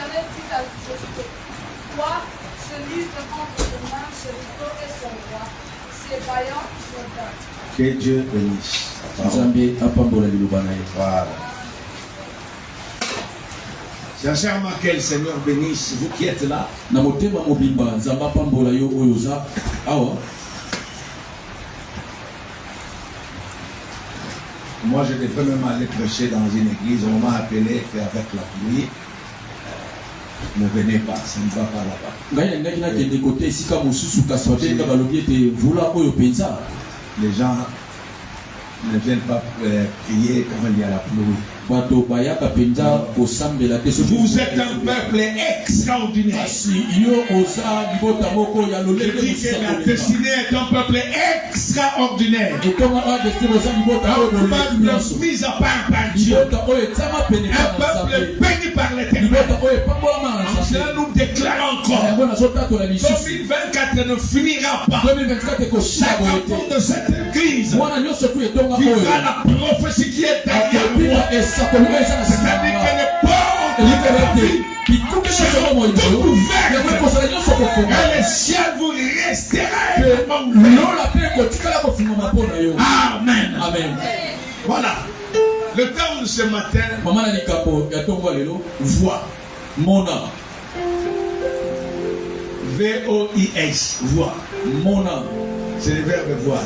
l'Éternel dit à Josué, toi, je livre entre tes mains Jéricho et son roi, ses vaillants soldats. Que Dieu bénisse. Voilà. Sincèrement, que le Seigneur bénisse vous qui êtes là. Moi, je devrais même aller prêcher dans une église. On m'a appelé qu'avec la pluie, ne venez pas, ça ne va pas là-bas. Les gens ne viennent pas prier quand il y a la pluie. Vous êtes un peuple extraordinaire. Je dis que la destinée est un peuple extraordinaire. Un peuple mis à part par Dieu. Un peuple béni par l'Éternel. Cela nous déclare encore. 2024 ne finira pas. Chaque enfant de cette église vivra la prophétie qui est derrière moi. C'est-à-dire que les portes de la vie seront toutes ouvertes et le ciel vous restera éternellement ouvert. Amen. Amen. Voilà. Le terme de ce matin, voix. Mona. V-O-I-S. Voix. Mona. C'est le verbe voir.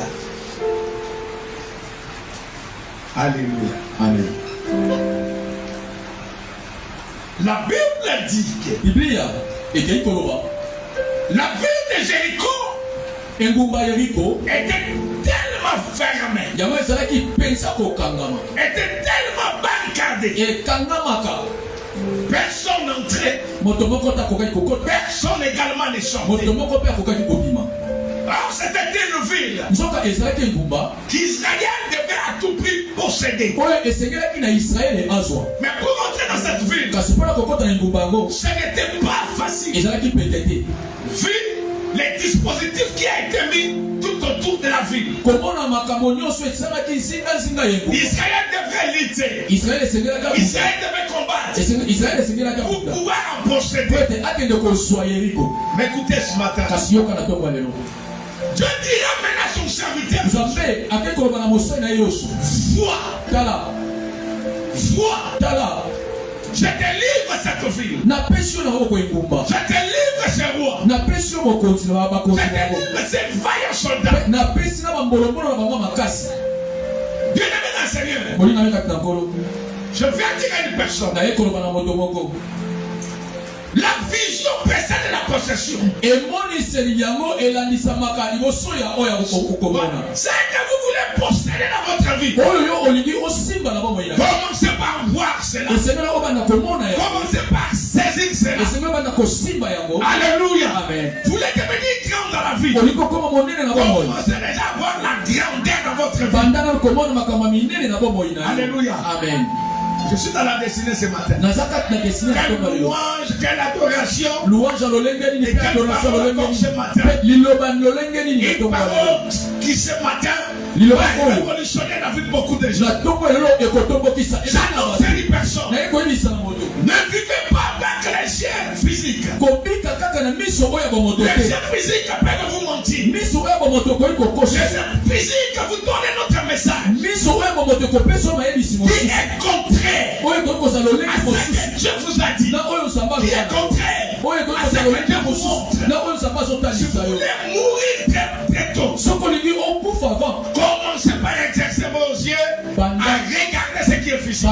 Alléluia. Amen. La Bible dit que la ville de Jéricho était tellement fermée, était tellement barricadée. Personne n'entrait, personne également ne sortait. Alors c'était une ville qu'Israël devait à tout prix posséder. Mais pour entrer dans cette ville, ce n'était pas facile. Vu les dispositifs qui ont été mis tout autour de la ville. Israël devait lutter. Israël devait combattre pour pouvoir en posséder. Mais écoutez ce matin, Dieu dira maintenant à son serviteur, vois, je te livre cette ville. Je te livre ce roi. Je te livre ces vaillants soldats. Bien-aimé dans le Seigneur, je viens dire à une personne, la vision précède la possession. C'est que vous voulez posséder dans votre vie. Commencez par voir cela. Commencez par saisir cela. Alléluia. Vous voulez devenir grand dans la vie. Commencez déjà à voir la grandeur dans votre vie. Alléluia. Amen. Je suis dans la destinée ce matin. Quelle louange, quelle adoration. Et quelle parole comme ce matin. Une parole qui ce matin va révolutionner la vie de beaucoup de gens. J'annonce à une personne. Ne vivez pas avec les chiens physiques. Les chiens physiques peuvent vous mentir. Les chiens physiques vous donnent notre message. Qui est contraire à ce que Dieu vous a dit. Qui est contraire à ce que Dieu vous montre. Si vous voulez mourir très tôt, commencez par exercer vos yeux à regarder ce qui est physique.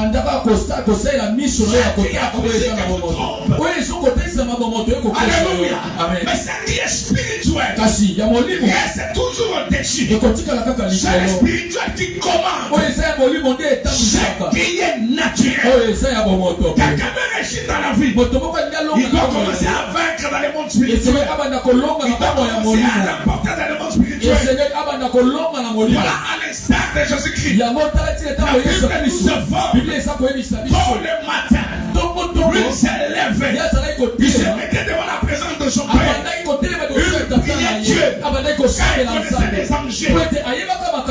Alléluia. Mais ce qui est spirituel reste toujours au-dessus. C'est le spirituel qui commande. Ce qui est naturel. Quelqu'un veut réussir dans la vie. Il doit commencer à vaincre dans le monde spirituel. Il doit commencer à remporter dans le monde spirituel. Voilà à l'instar de Jésus-Christ. La Bible nous informe tôt le matin. Lui s'est levé. Il se mettait devant la présence de son Père. Il priait Dieu. Car il connaissait les angers.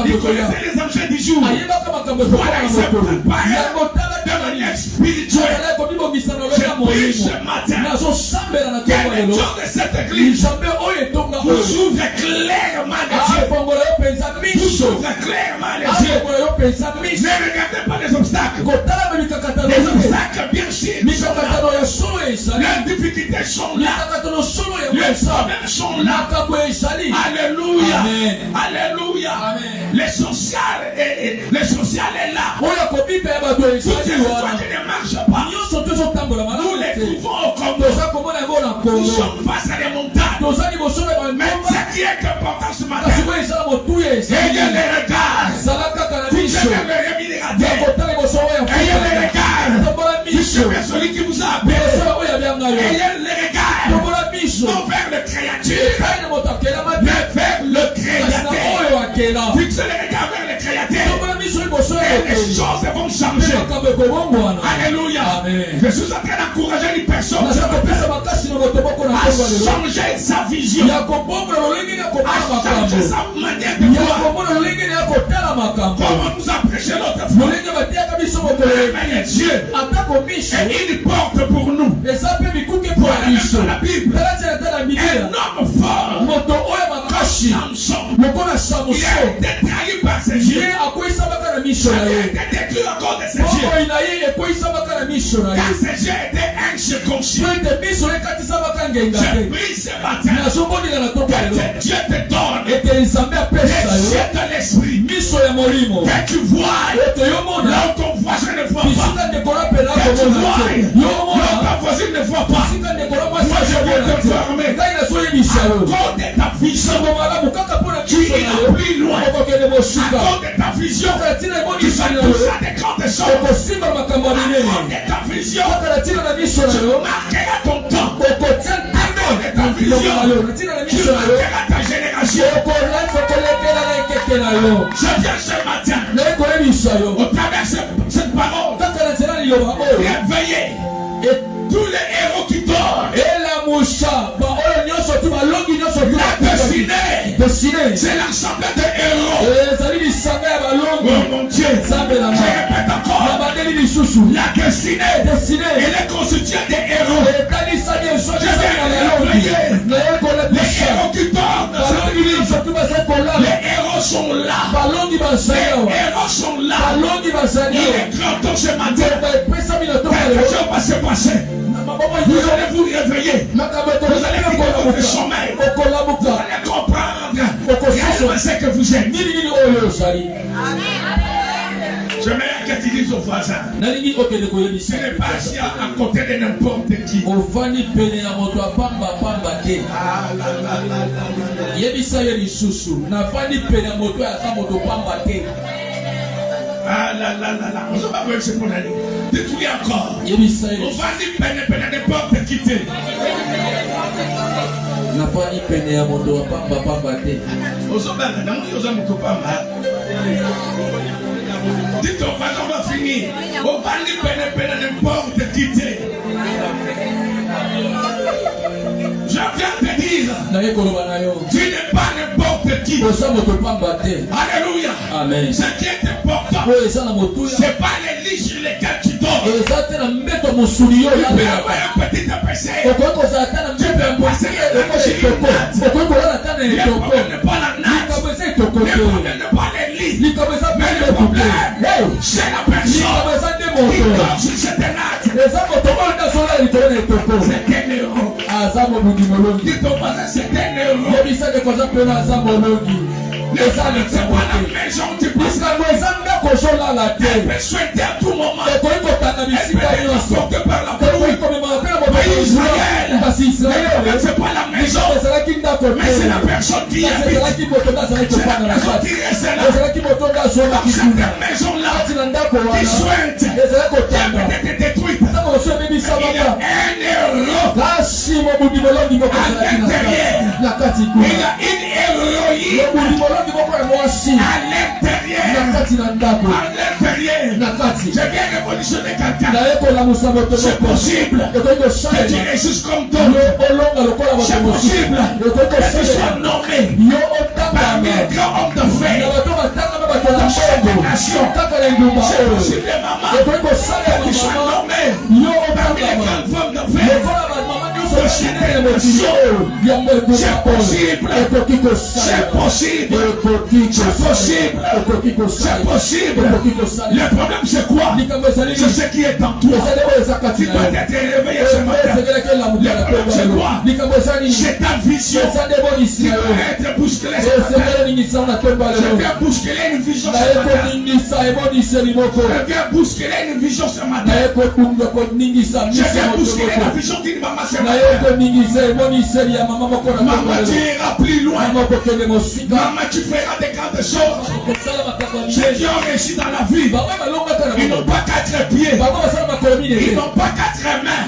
Il connaissait les angers du jour. Voilà, il s'est préparé de manière spirituelle. J'ai prié ce matin, que les gens de cette église vous ouvrent clairement les yeux. Vous ouvrent clairement les yeux. Ne regardez pas les obstacles. Les obstacles, bien sûr, sont là. Les difficultés sont là. Les problèmes sont là. Alléluia. Alléluia. L'essentiel est là. Toutes ces choses qui ne marchent pas, nous les trouvons au combat. Nous sommes face à des montagnes. Mais ce qui est important ce matin, ayez les regards. Vous devez le rémunérateur. Ayez les regards. Vous devez celui qui vous a appelé. Ayez les regards. Non vers le créature, mais vers le créateur. Fixez les regards vers le créateur. Et les choses vont changer. Alléluia. Je suis en train d'encourager les personnes à changer sa vision, à changer sa manière de voir. Comment nous a prêché l'autre fois. Mais les dieux, et une porte pour nous. Pour aller dans la Bible, un homme fort, Samson, il a été trahi par ses yeux. Il a été détruit à cause de ses yeux. Car ses yeux étaient incirconcis. Je prie ce matin que Dieu te donne les yeux de l'esprit. Que tu vois là où ton voisin ne voit pas. Que tu vois là où ta voisine ne voit pas. Moi je veux te former. À cause de ta vision, tu iras plus loin. À cause de ta vision, tu vas toucher à des grandes choses. À cause de ta vision, tu marqueras ton temps. À cause de ta vision, tu marqueras ta génération. Je viens ce matin, au travers de cette parole, réveiller tous les héros qui dorment. La destinée, c'est l'ensemble des héros. Oh mon Dieu, je répète encore. La destinée, elle est constituée des héros. Je viens réveiller les héros qui dorment. Les héros sont là. Les héros sont là. Il est grand temps ce matin. Quelque chose va se passer. Vous allez vous réveiller. Vous allez quitter votre sommeil. Vous allez comprendre réellement ce que vous êtes. J'aimerais que tu dises aux voisins, tu n'es pas assis à côté de n'importe qui. Ah là là là là, on ne va pas voir ce qu'on a dit. Dis-tu encore. On va dire peine de porte quitter. Na pani pene ya moto wa pamba pamba te. Ozobanga na moni oza moto pamba. Dis ton voisin, on va finir. On va dire peine de porte quitter. Je viens te dire, tu n'es pas n'importe qui. Alléluia. Amen. Ce qui est important, c'est pas les lits sur lesquels tu dors. Tu peux avoir un petit aperçu. Tu peux passer le problème n'est pas la natte. Le problème n'est pas les lits. Mais le problème, c'est la personne qui dort sur cette natte. C'est un héros. Dis ton voisin, c'est un héros. C'est pas la maison du puisque elle peut souhaiter à tout moment. Elle peut être portée par la pluie. Mais Israël, c'est pas la maison, mais c'est la personne qui habite. C'est la personne qui reste là. Dans cette maison-là, qui souhaite, qui a peut-être été détruite. Il y a un héros à l'intérieur. Il y a une héroïne à l'intérieur. Je viens révolutionner quelqu'un. C'est possible que tu réussisses comme toi. C'est possible que tu sois nommé parmi les grands hommes de fait. dans chaque nation. C'est possible les mamans qui soient nommées parmi les grandes femmes de fer. C'est possible. C'est possible. C'est possible. Le problème c'est quoi? C'est ce qui est en toi. Tu dois être réveillé ce matin. Le problème c'est quoi? C'est ta vision. Tu dois être bousculé ce matin. Je viens bousculer une vision ce matin. Je viens bousculer une vision ce matin. Je viens bousculer la vision d'une maman ce matin. Maman, tu iras plus loin. Maman, tu feras des grandes choses. Ceux qui ont réussi dans la vie, ils n'ont pas 4 pieds. Ils n'ont pas 4 mains.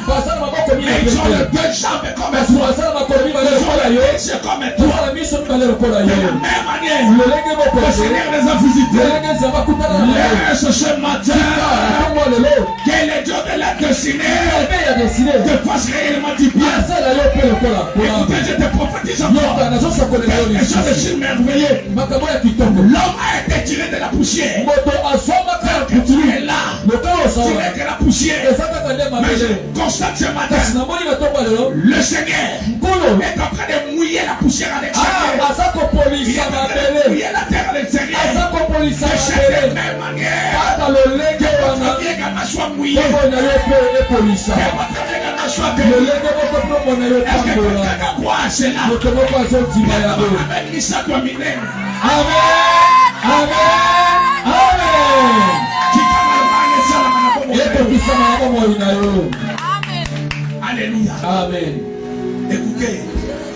Mais ils ont les 2 jambes comme toi. Ils ont les pieds comme toi. De la même manière, le Seigneur les a visités. Laisse ce matin que le Dieu de la destinée te fasse réellement du bien. Écoutez, je te prophétise encore. Quelque chose de surmerveilleux. L'homme a été tiré de la poussière. Tu es là. Tiré de la poussière. Mais je constate ce matin, le Seigneur est en train de mouiller la poussière à l'extérieur. Il est en train de mouiller la terre à l'extérieur. De cette même manière, votre vie également soit mouillée. Votre vie également soit bénie. Est-ce que quelqu'un croit à cela? Amen. Missa dominé. Amen. Amen. Alléluia. Amen. Écoutez,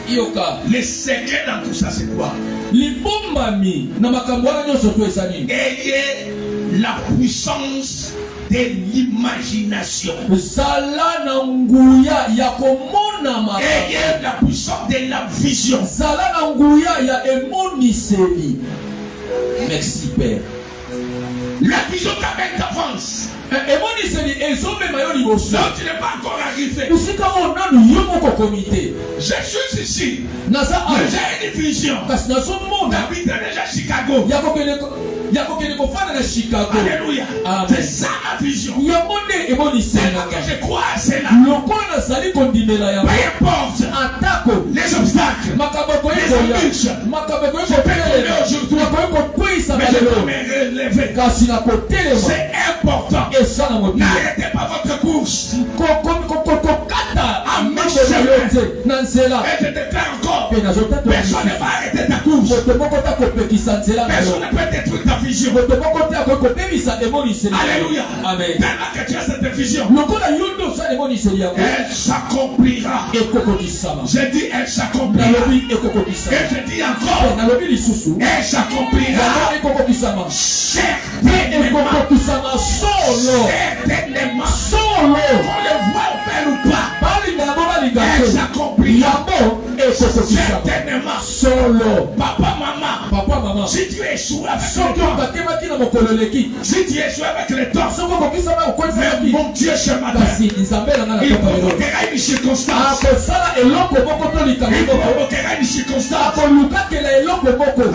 Yoka. le secret dans tout ça, c'est quoi? Libombami na makambo wana nyonso to ezali. Ayez la puissance de l'imagination. Zala na nguya ya komona makambo. Ayez la puissance de la vision. Zala na nguya ya emoniseli. Merci Père. La vision t'amène d'avance. Emoniseli ezomema yo liboso. Donc tu n'es pas encore arrivé. Usika onanu yo moko komite. Je suis ici. Naza j'ai une vision. Kasi nazomona. J'habite déjà Chicago. Yakokende kofana na Chicago. Alléluia. C'est ça ma vision. Yamone emoniseli. Je crois à cela. Lokola nazali kondimela ya. Peu importe atako les obstacles, les embûches, je peux tomber aujourd'hui, mais je peux me relever. C'est important. N'arrêtez pas votre course. À mi-chemin. Et je te fais encore. Personne ne va arrêter ta course. Personne ne peut détruire ta vision. Alléluia. Amen. Tellement que tu as cette vision, elle s'accomplira. J'ai dit elle s'accomplira. Et je dis encore, elle s'accomplira. Certainement. On le voit faire ou pas. Elle s'accomplira. Certainement. Solo. Papa, maman. Si tu échoues avec le temps. Si tu échoues avec le temps. Mais mon Dieu, ce matin, il provoquera une circonstance. Il provoquera une circonstance.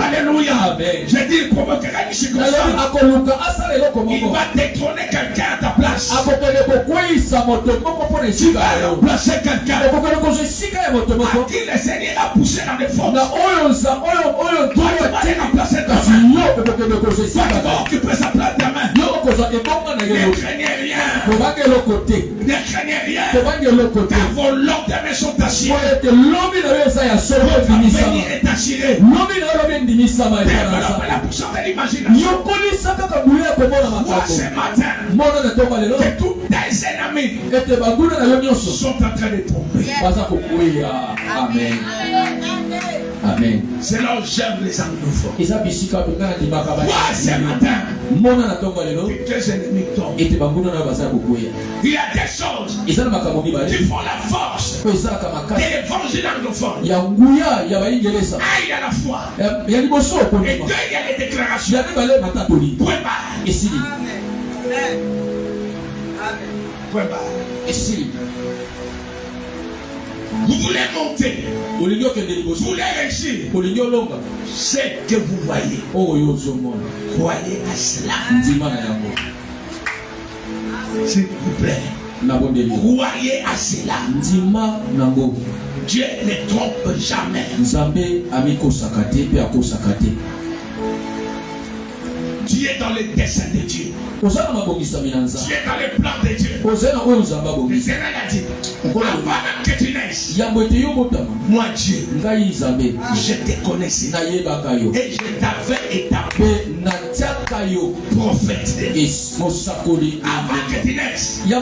Alléluia. Je dis, il provoquera une circonstance. Il va détrôner quelqu'un à ta place. Tu vas remplacer quelqu'un. À qui le Seigneur a poussé dans les forces. Toi, tu vas remplacer ta main. Toi, tu vas occuper sa place demain. Ne craignez rien. Ne craignez rien. Car vos lendemains sont assurés. Votre avenir est assuré. Développez la puissance de l'imagination. Moi, ce matin, que tous tes ennemis sont en train de tomber. Amen. Amen. C'est là où j'aime les anglophones. Moi, ce matin, tes ennemis tombent. Il y a des choses qui font la force de l'évangile anglophone. Un, il y a la foi. Et deux, il y a les déclarations. Point barre. Point barre. Vous voulez monter. Vous voulez réussir. C'est que vous voyez. Croyez à cela. S'il vous plaît. Croyez à cela. Dieu ne trompe jamais. Dieu est dans les desseins de Dieu. Dieu est dans les plans de Dieu. Le Seigneur a dit, avant que tu naisses, moi Dieu, je te connaissais et je t'avais établi prophète de Dieu. Avant que tu naisses, Dieu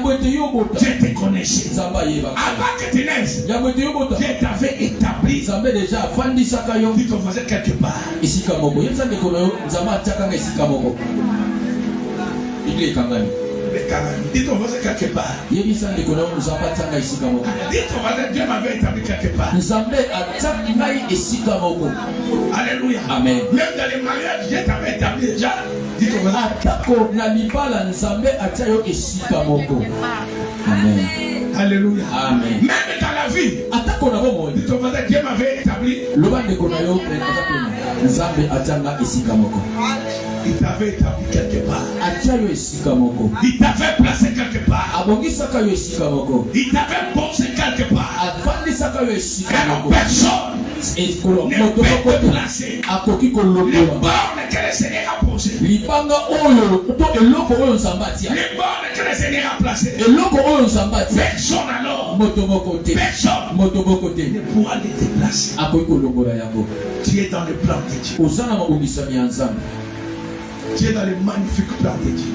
te connaissait. Avant que tu naisses, Dieu t'avait établi. Dis ton voisin quelque part. Dites ton voisin quelque part. Dites ton voisin, Dieu m'avait établi quelque part. Alléluia. Amen. Même dans les mariages, Dieu t'avait établi déjà. Dites ton voisin. Amen. Alléluia. Amen. Même dans la vie, dites ton voisin, Dieu m'avait établi. Il t'avait établi quelque part. Il t'avait placé quelque part. Il t'avait posé quelque part. Alors personne ne peut te placer. Les bornes que le Seigneur a posées. Les bornes que le Seigneur a placées. Personne alors. Personne ne pourra les déplacer. Tu es dans le plan de Dieu. Tu es dans le magnifique plan de Dieu.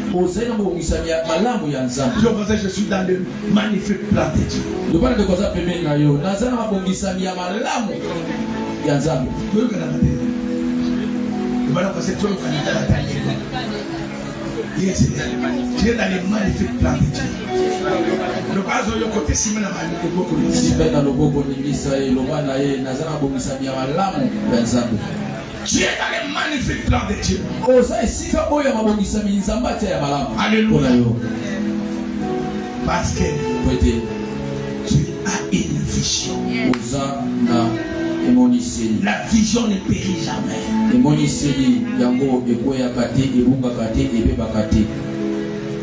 Je suis dans le magnifique plan de Dieu. Tu es dans le magnifique plan de Dieu. Tu es dans le magnifique plan de Dieu. Alléluia. Parce que tu as une vision. La vision ne périt jamais.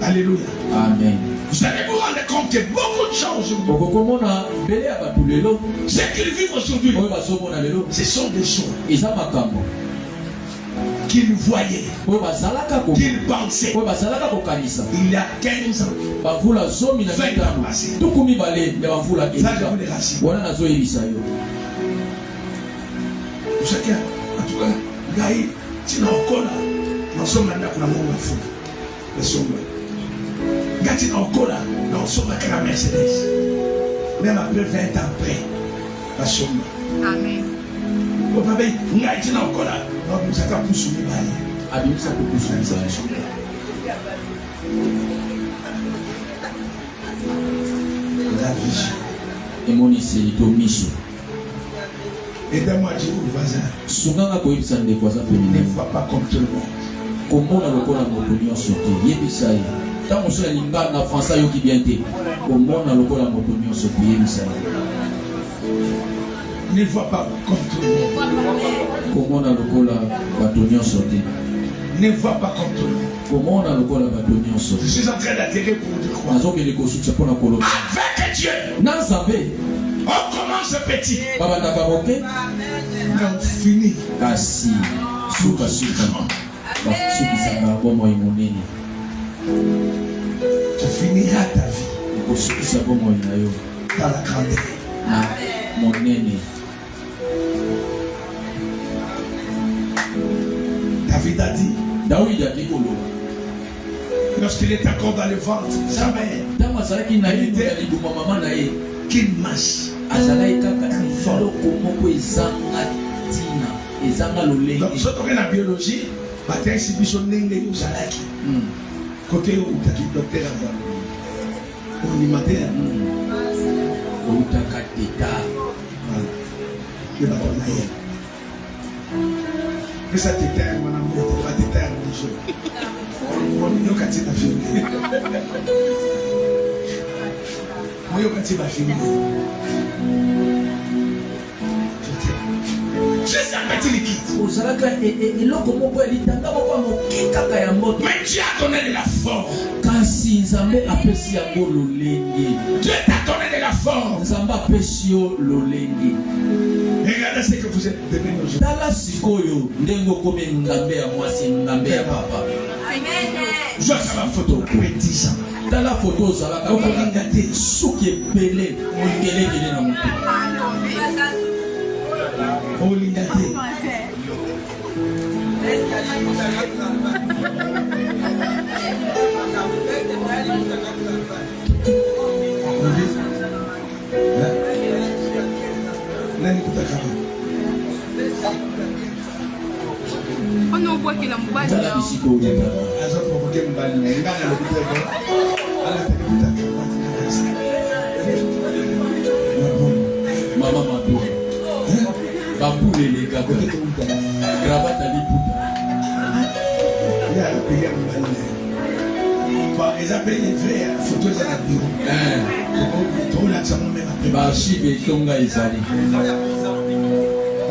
Alléluia. Amen. Vous allez vous rendre compte que beaucoup de gens aujourd'hui, ce qu'ils vivent aujourd'hui, ce sont des choses qu'ils voyaient, qu'ils pensaient il y a 15 ans, 20 ans passés. Ça, je vous les rassure. Chacun, en tout cas, Gaï, tu n'as encore là, nous sommes maintenant pour la mort de fou. Le sommet. Gati na okola na osoma kana Mercedes. Même après 20 ans après, la somme. Amen. O baba ngai na okola na busaka pusumi bali. Abimisa pusumi bali. La vision. Et mon ici domiso. Aidez-moi à dire au voisin. Sunganga ko ibisa ndé kwa za féminin. Ne vois pas comme tout le monde. Comment on a le kola motonio sote. Yebisa yi. Tant que je suis en France, je suis bien dit. Au monde, on a le motonio sote. Ne vois pas comme tout le monde. Comment on a le motonio sote. Ne vois pas comme tout le monde. Comment on a le motonio sote. Je suis en train d'atterrir pour dire quoi. Avec Dieu. On commence petit. Quand on finit. Assis. Souka. Tu finiras ta vie dans la grandeur. David a dit, lorsqu'il est encore dans le ventre, jamais qu'il marche. Donc, ce qu'on a la biologie, matin, si vous avez côté où tu as docteur au animateur, où tu as d'état, mais ça t'éteint, mon amour, tu vas t'éteindre un jour. On est quand tu as fini. Moi, quand tu vas finir. Mais Dieu a donné de la force. Dieu t'a donné de la force. Regardez ce que vous êtes devenu aujourd'hui. Je vois ça ma photo pour 10 ans. Dans la photo, ça va regarder ce qui est pelé. On voit qu'il a un bas. Maman Mado, Babou les gars, cravate à l'ipouta. Ils appellent les vraies photos à la bureau. Archive et Tonga Isali.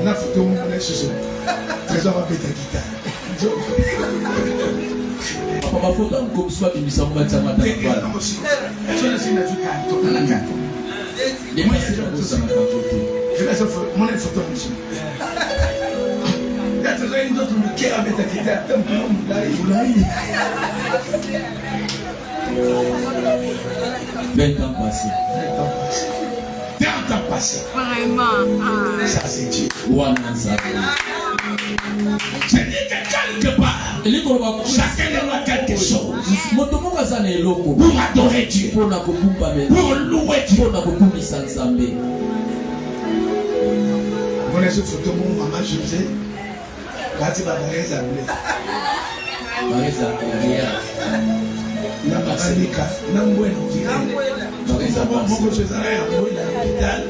On a photo mon sur trésor avec ta guitare. Papa photo comme soit du Missamba Tamata. Les mains c'est comme ça. Je vais mon photo monsieur. Il y a toujours une autre qui avec ta guitare. 20 ans passés. 30 ans passés. Vraiment. Ça c'est Dieu. Wananza. C'est dit que quelque part, chacun de nous a quelque chose pour adorer Dieu, pour louer Dieu. Vous avez photo de mon maman José. Quand il va voir les amis. La Masanika, Nambueno, beaucoup de choses à l'hôpital.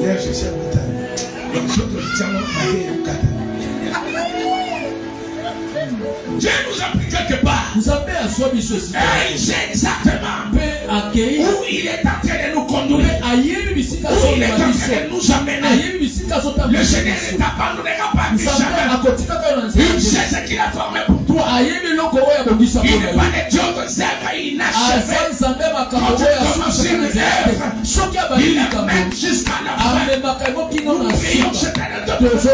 Là, je suis à l'hôpital. Donc, je tiens Dieu nous a pris quelque part. Vous avez à soi mis ceci. Il sait exactement où il est en train de nous conduire. Où il est en train de nous amener. Le Seigneur ne t'abandonnera pas jamais. Il sait ce qu'il a formé pour toi. Il n'est pas le Dieu de Zèbre inachevé. Quand tu commences une œuvre, il amène jusqu'à la fin. Nous prions cette année de que ce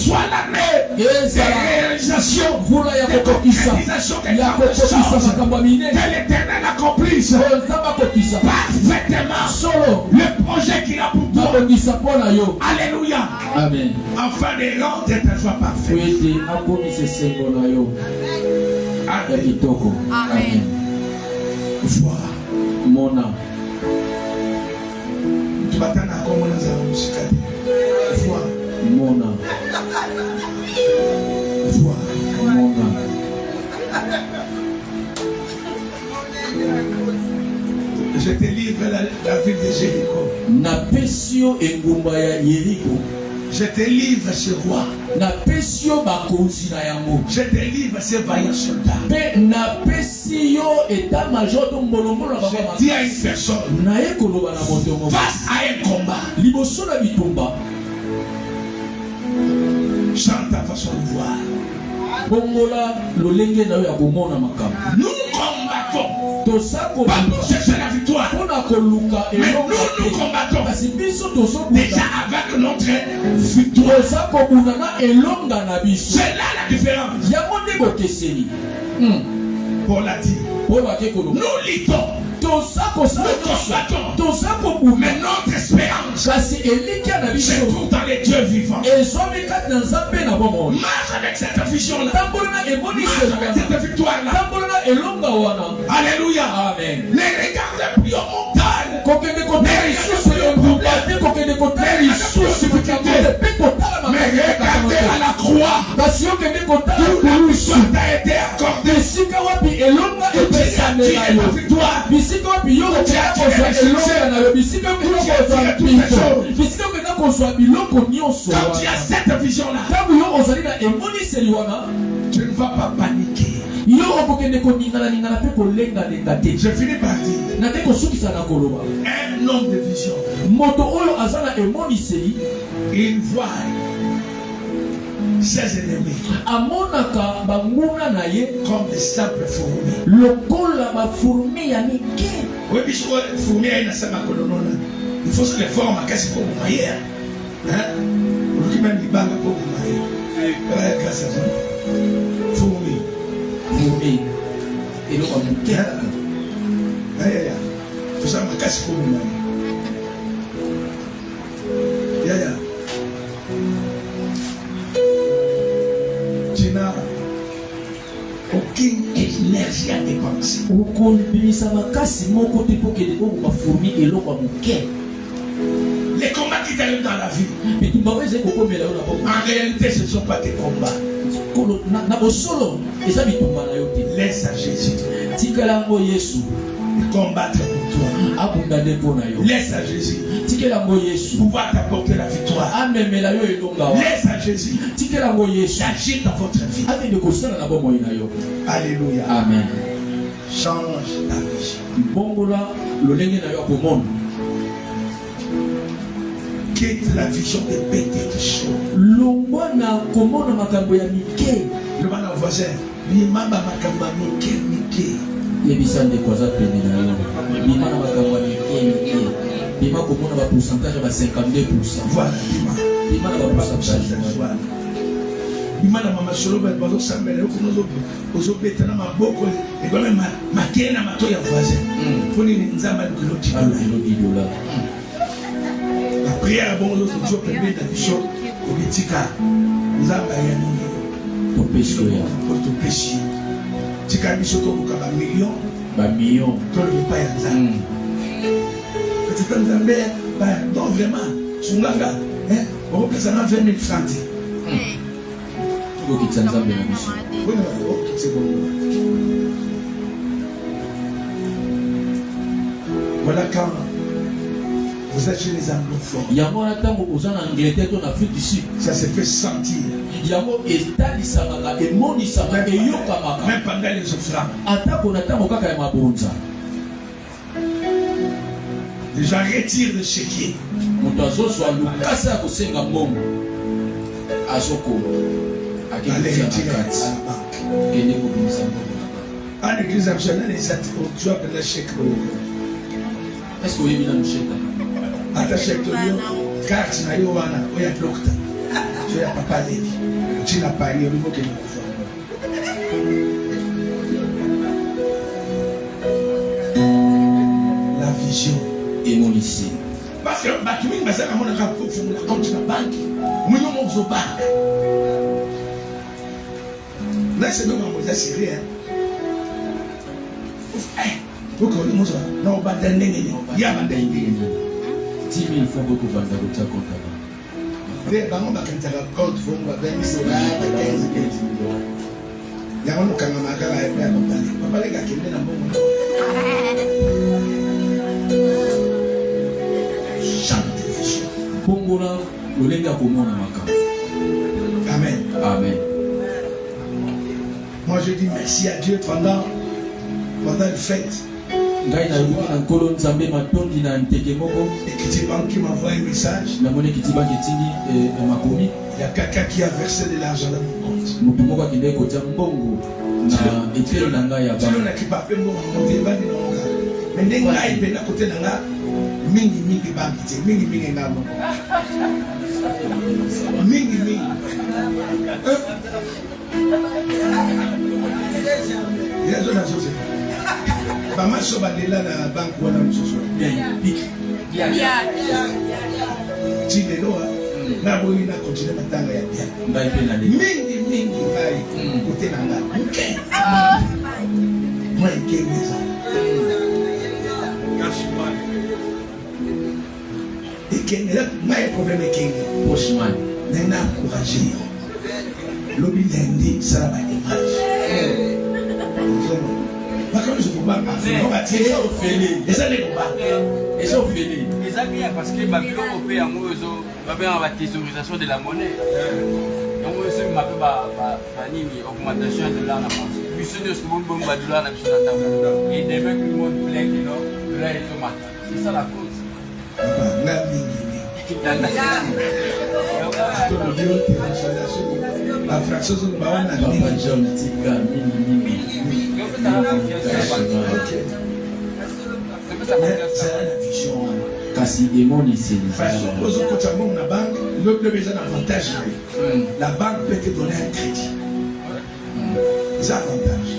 soit l'année de réalisation. Que l'Éternel accomplisse parfaitement le projet qu'il a pour toi. Alléluia. Amen. Afin de rendre ta joie parfaite. Amen. Voir. Mona. Tu vas t'en accorder dans la musique. Voir. Mona. Voir. Mona. Je te livre la ville de Jéricho. Napesio engumba ya Yeriko. Je te livre ce roi. Napesio bakonzi na yango. Je te livre ces vaillants soldats. Pe napesio état major to mbolombolo na baba. Je dis à une personne. Na ekoloba na moto mo. Face à un combat. Liboso na bitumba. Chante ta façon de voir. Bongola lolenge na yo ya bomona makambo. Nous combattons. Tosako pas pour chercher la victoire. Mais nous combattons déjà avec notre victoire. C'est là la différence. Paul a dit, nous luttons, nous combattons, mais notre espérance c'est tout dans les dieux vivants. Marche avec cette vision-là. Marche avec cette victoire-là. Alléluia. Amen. Les regards plus aux montagnes. Mais regardez à la croix. Tout la puissance a été accordée. Quand tu as cette vision-là, tu ne vas pas paniquer. Tu Je finis par dire un homme de vision. Il voit ses ennemis comme des simples fourmis. Oui, il faut se les former à casser pour vous mailler. Vous même du bang pour vous mailler. Grâce à ça. Fourmis. Et donc, on faut ça me casse pour vous mailler. Tu n'as aucune énergie à dépenser. Les combats qui t'arrivent dans la vie, en réalité, ce ne sont pas des combats. Laisse à Jésus combattre pour toi. Laisse à Jésus pouvoir t'apporter la victoire. Laisse à Jésus agir dans votre vie. Alléluia. Amen. Change ta vision. Quitte la vision des petites choses. Le voisin, l'imamba makamba mike. Yebisande kwaza pene na yo. Bima na makambo mike. Bima komona ba pourcentage ba 52%. Voilà, bima na ba pourcentage. Bima na mama solo ba bazo sambela ko nozo ozo betana maboko e ba même makena mato ya voisin. Foni ni nzamba kiloti. La prière bon l'autre jour permet de biso politika nzamba ya nini. Ton péché ya. Ton péché. Tika biso to ko ba million. Ba million. To le pas ya nzamba. Petit nzamba ba non vraiment sunganga on représente 20 000 francs. Tout qui nzamba na biso. Oui, c'est bon. Voilà quand vous êtes chez les anglophones. Ça se fait sentir. Même pendant les offrandes. Les gens retirent le chéquier. Allez retirer à la banque. En église nationale, les athlètes, tu as le chèque. Est-ce que vous avez mis dans le chèque? Attaché avec toi, carte na yo wana, oya docteur. Tu as papa lady. Tu n'as pas eu au niveau que nous la vision et mon lycée. Parce que Batumi va faire mon rapport pour la compte de la banque. Nous nous sommes banque. Là c'est nous on va sérieux. Vous connaissez moi ça. Non pas d'année. Il y a pas d'année. 10 000 francs beaucoup pour le compte. Les banques va quand la compte vont va bien se là 15 000. Il y a un camarade là et bien papa les gars qui viennent dans bon. Chante vision. Bongola lolenga komona makamba. Amen. Amen. Moi je dis merci à Dieu pendant le fête. Et que tu m'envoie un message. Il y a quelqu'un qui a versé de l'argent dans mon compte. Maman Sobalela la banque wana msoso. Chilelo na boyi na continue matanga ya bien. Mingi ngai kote na nga. Moi ngeza. Kashima. Ekengela mai problème ekenge. Boshman. Nena encourager. Lobi lendi sala ba image. Parce que ma bureau opère en la thésaurisation de la monnaie. Donc, je m'appelle augmentation de l'an. Et demain, tout le monde plaît, là est tomate. C'est ça la cause. La fraction de Papa John tika mingi. Kasi demoni c'est la banque peut te donner un crédit. C'est avantage.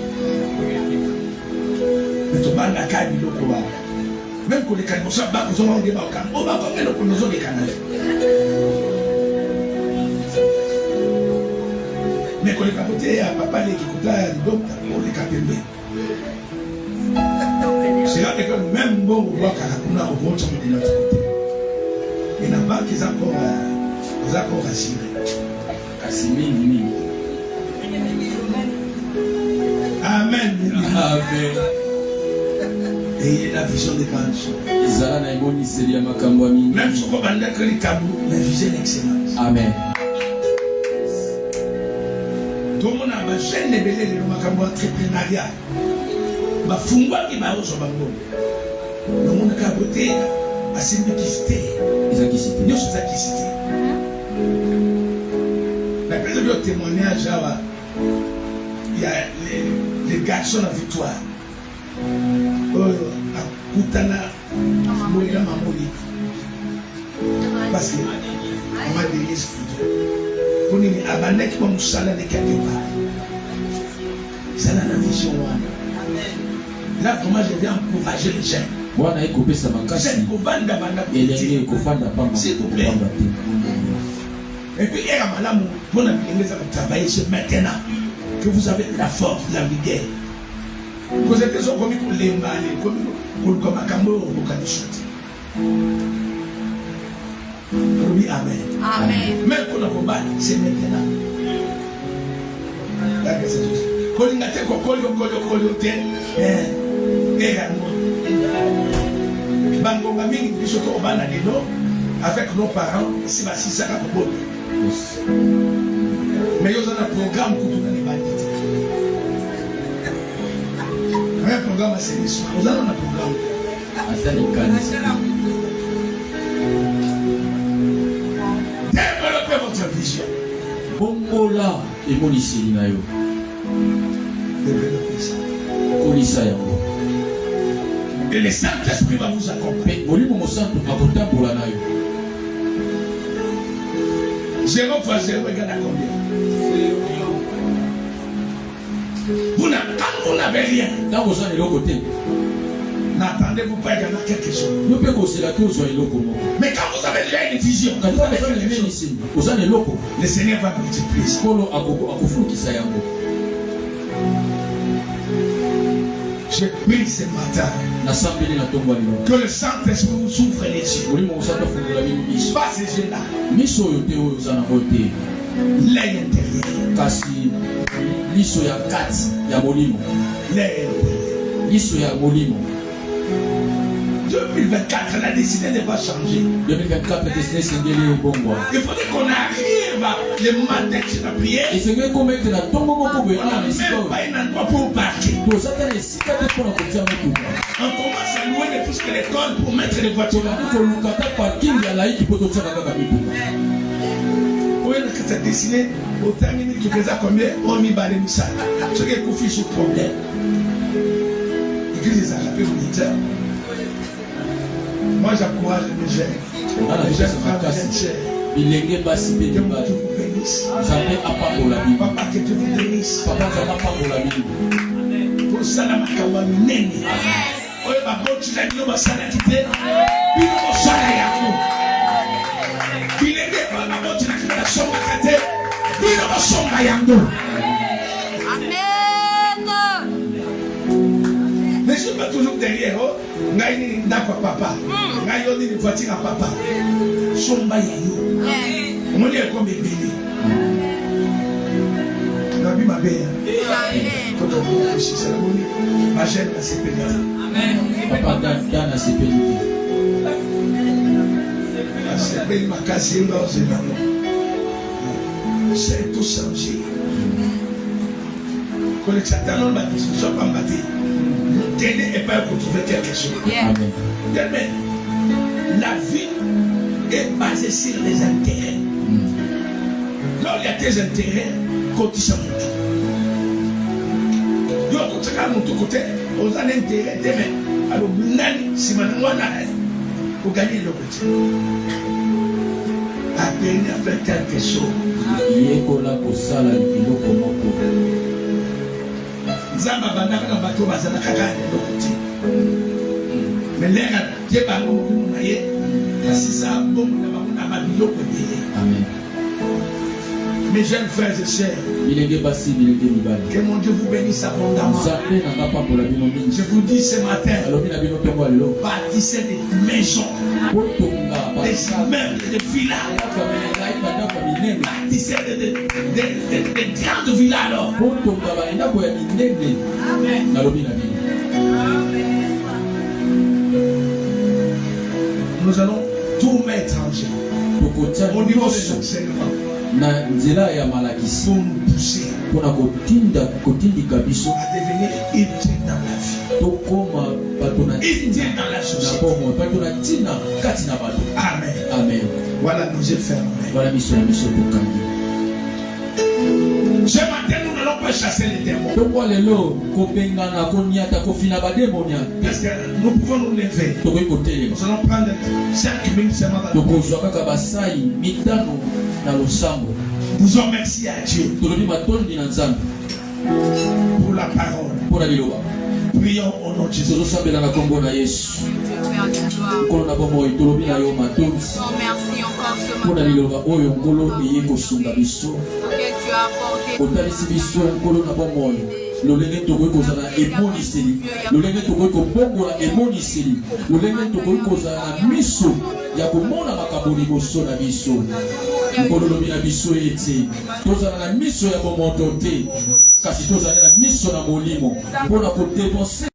Mais tu banques la carte de l'eau. Même quand les canaux sont bas, nous avons des banques. On va faire le connoisseur des canaux. Mais quand les capotés, papa les écouteurs, les banques, on les capte. C'est là que même bon, on voit qu'on a un bon temps de notre côté. Et la banque, ils ont encore assuré. kasi mingi. Amen. Amen. Et la vision des grands. Ezala na imoni seria makambo mingi. Même si on va dire que les tabous, mais vision excellence. Amen. Tout le monde a besoin de belé le makambo entrepreneuriat. Ba fungwa ki ba ozo bango. Le monde a beauté à simplicité. Ezakisite. Nous sommes zakisité. La prise de témoignage là, il y a les garçons à victoire. Kutana moya mamoli. Parce que on m'a dit l'esprit. Pour nous abanek pour nous saler les quelque part. C'est la vision. Là, comment je viens encourager les jeunes. Bwana iko pesa makasi. Elenge kufanda pamba. S'il vous plaît. Et puis, il y a un malade pour travailler c'est maintenant que vous avez la force, la vigueur. Vous êtes des hommes comme les malais, comme un cambo, comme un chute. Oui, amen. Amen. Même pour le combat, c'est maintenant. Avec nos parents, c'est ma six ans. Mais ils ont un programme pour tout les bandits. Un programme assainissement. Nous avons un programme. Développez votre vision. Bongola emoniseli na yo. Développez ça. Kolisa yango. Et le Saint-Esprit va vous accompagner. Molimo mosantu akotambola na yo. 0 fois 0 égale à combien? Vous n'avez rien. Dans vos ans, N'attendez-vous pas également quelque chose. Mais quand vous avez déjà une vision, le Seigneur va multiplier. Je prie ce matin que le Saint-Esprit vous ouvre les yeux. Pas ces yeux-là. L'œil intérieur. L'œil intérieur. 2024, la destinée va changer. 2024, la destinée il faudrait qu'on arrive le matin sur la prière. Et c'est que comme on a même pas un endroit pour parquer. On commence à louer ne plus que l'école pour mettre les voitures. Oui, cette destinée, au termine, tu fais ça combien? On m'y barre ça. Ce qui est confié sur le problème. L'église a rappelé au militaire. Moi, j'encourage les jeunes. Les jeunes femmes, les jeunes chers. Que Dieu vous bénisse. Papa, que Dieu vous bénisse. Pour ça, la macawa nene. Oui, ma bonne, tu l'as dit, on va s'en acquitter. Puis on va s'en acquitter. Puis les gars, ma bonne, tu l'as dit, on va s'en acquitter. Puis on va s'en acquitter. Mais je ne suis pas toujours derrière. Ngaïni d'accord papa. Ngaïoni une voiture à papa. Somba yayo. On dit comme bébé. Nabi ma belle. Quand on dit que c'est ça la monnaie, ma chaîne a ses pénalités. Papa Dan a ses pénalités. C'est belle ma casse dans ce moment. C'est tout changé. Quand le Satan n'a pas de solution, pas battre. Tenez et pas pour trouver quelque chose. Amen. Amen. La vie est basée sur les intérêts. Là où il y a tes intérêts, cotise à mon tour. Yo, quand tu as mon côté, on a l'intérêt d'aimer. Alors, si on a pour gagner le côté. Apprenez à faire quelque chose. Zamba bandaka na bato bazana kaka le côté. Mais l'air a Dieu va nous naye. Si ça bon na ba biloko de. Amen. Mes jeunes frères et sœurs, que mon Dieu vous bénisse abondamment. Je vous dis ce matin, bâtissez des maisons, des immeubles, des villas. Bâtissez des grandes villas alors. Nous allons tout mettre en jeu. Au niveau des enseignements. Na nzela ya malakisi pour nous pousser pona kotindika biso à devenir utiles dans la vie, tokoma bato na utiles dans la société. Bato na tina kati na bato. Amen. Amen. Voilà nos yeux fermés. Voilà biso tokangi. Ce matin nous n'allons pas chasser les démons. Toko lelo kopengana konyata kofina ba démonia. Parce que nous pouvons nous lever. Toko kote. Nous allons prendre 5 minutes seulement. Toko zwa kaka basai mitano na losambo. Nous remercions à Dieu pour la parole. Pour la liloba. Prions au nom de Jésus. Merci encore ce matin. Lolenge tokoki kozala emoniseli lolenge tokoki kobongola emoniseli lolenge tokoki kozala na miso ya komona makambo liboso na biso nkolo lobi na biso ete tozala na miso ya bomoto te kasi tozala na miso na molimo mpona kodepense